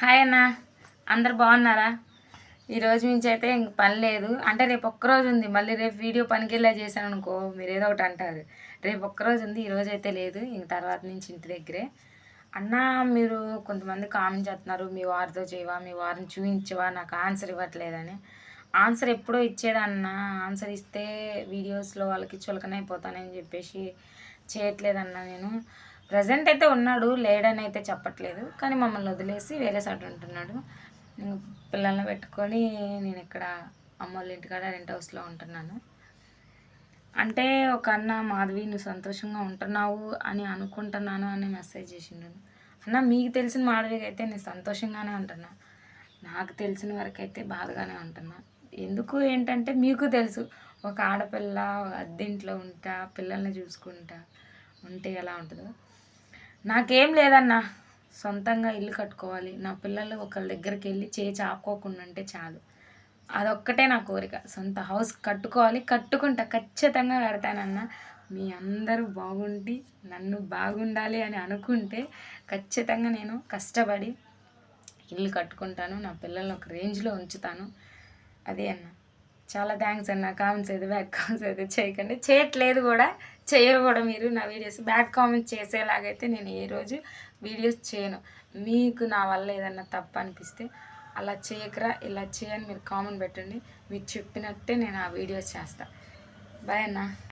Hi అన్న, అందరు బాగున్నారా? ఈరోజు నుంచి అయితే ఇంక పని లేదు. అంటే రేపు ఒక్కరోజు ఉంది. మళ్ళీ రేపు వీడియో పనికిళ్ళా చేశాను అనుకో, మీరు ఏదో ఒకటి అంటారు. రేపు ఒక్కరోజు ఉంది, ఈరోజు అయితే లేదు. ఇంక తర్వాత నుంచి ఇంటి దగ్గరే. అన్న, మీరు కొంతమంది కామెంట్ చేస్తున్నారు, మీ వారితో చేయవా, మీ వారిని చూపించవా, నాకు ఆన్సర్ ఇవ్వట్లేదని. ఆన్సర్ ఎప్పుడో ఇచ్చేదన్న. ఆన్సర్ ఇస్తే వీడియోస్లో వాళ్ళకి చులకనైపోతానని చెప్పేసి చేయట్లేదన్న. నేను ప్రజెంట్ అయితే ఉన్నాడు, లేడని అయితే చెప్పట్లేదు, కానీ మమ్మల్ని వదిలేసి వేరే సైడ్ ఉంటున్నాడు. పిల్లల్ని పెట్టుకొని నేను ఇక్కడ అమ్మ వాళ్ళ ఇంటికాడ రెంట్ హౌస్లో ఉంటున్నాను. అంటే ఒక అన్న, మాధవి నువ్వు సంతోషంగా ఉంటున్నావు అని అనుకుంటున్నాను అని మెసేజ్ చేసిండు. అన్న, మీకు తెలిసిన మాధవికి అయితే నేను సంతోషంగానే ఉంటున్నా, నాకు తెలిసిన వరకు అయితే బాధగానే ఉంటున్నా. ఎందుకు ఏంటంటే మీకు తెలుసు, ఒక ఆడపిల్ల అద్దెంట్లో ఉంటా, పిల్లల్ని చూసుకుంటా ఉంటే ఎలా ఉంటుందో. నాకేం లేదన్నా, సొంతంగా ఇల్లు కట్టుకోవాలి, నా పిల్లలు ఒకళ్ళ దగ్గరికి వెళ్ళి చాపుకోకుండా ఉంటే చాలు. అదొక్కటే నా కోరిక. సొంత హౌస్ కట్టుకోవాలి, కట్టుకుంటా, ఖచ్చితంగా కడతానన్నా. మీ అందరూ బాగుండి నన్ను బాగుండాలి అని అనుకుంటే ఖచ్చితంగా నేను కష్టపడి ఇల్లు కట్టుకుంటాను, నా పిల్లల్ని ఒక రేంజ్లో ఉంచుతాను. అదే అన్న. చాలా థ్యాంక్స్ అన్న. కామెంట్స్ అయితే బ్యాడ్ కామెంట్స్ అయితే చేయకండి, చేయట్లేదు కూడా, చేయరు కూడా మీరు. నా వీడియోస్ బ్యాడ్ కామెంట్స్ చేసేలాగైతే నేను ఏ రోజు వీడియోస్ చేయను. మీకు నా వల్ల ఏదన్నా తప్పు అనిపిస్తే అలా చేయకరా, ఇలా చేయని మీరు కామెంట్ పెట్టండి. మీరు చెప్పినట్టే నేను ఆ వీడియోస్ చేస్తాను. బాయ్ అన్న.